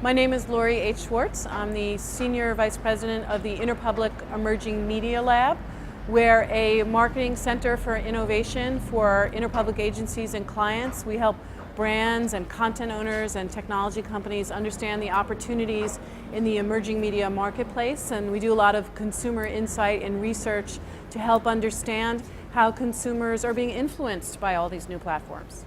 My name is Lori H. Schwartz. I'm the Senior Vice President of the Interpublic Emerging Media Lab. We're a marketing center for innovation for Interpublic agencies and clients. We help brands and content owners and technology companies understand the opportunities in the emerging media marketplace, and we do a lot of consumer insight and research to help understand how consumers are being influenced by all these new platforms.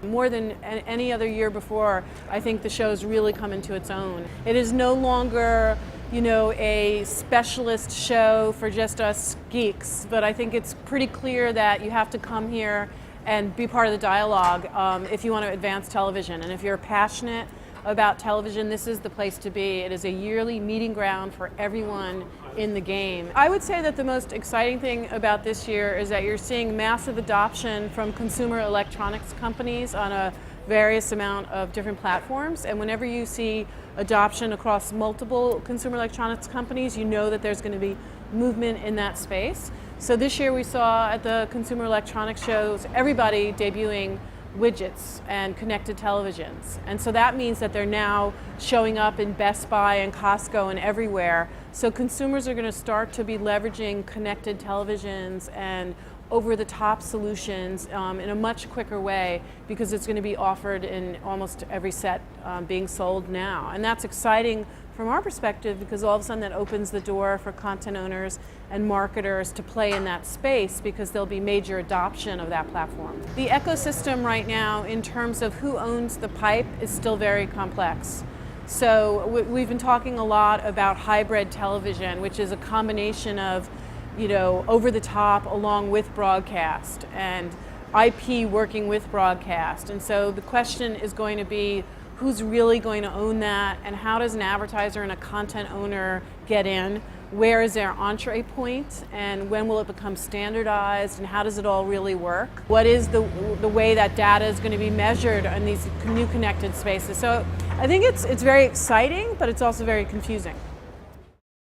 More than any other year before, I think the show's really come into its own. It is no longer, a specialist show for just us geeks, but I think it's pretty clear that you have to come here and be part of the dialogue if you want to advance television. And if you're passionate about television, this is the place to be. It is a yearly meeting ground for everyone in the game. I would say that the most exciting thing about this year is that you're seeing massive adoption from consumer electronics companies on a various amount of different platforms. And whenever you see adoption across multiple consumer electronics companies, you know that there's going to be movement in that space. So this year we saw at the Consumer Electronics shows everybody debuting widgets and connected televisions. And so that means that they're now showing up in Best Buy and Costco and everywhere. So consumers are going to start to be leveraging connected televisions and over-the-top solutions in a much quicker way, because it's going to be offered in almost every set being sold now. And that's exciting from our perspective, because all of a sudden that opens the door for content owners and marketers to play in that space, because there'll be major adoption of that platform. The ecosystem right now in terms of who owns the pipe is still very complex. So we've been talking a lot about hybrid television, which is a combination of over the top along with broadcast, and IP working with broadcast. And so the question is going to be, who's really going to own that, and how does an advertiser and a content owner get in? Where is their entree point, and when will it become standardized, and how does it all really work? What is the way that data is going to be measured in these new connected spaces? So I think it's very exciting, but it's also very confusing.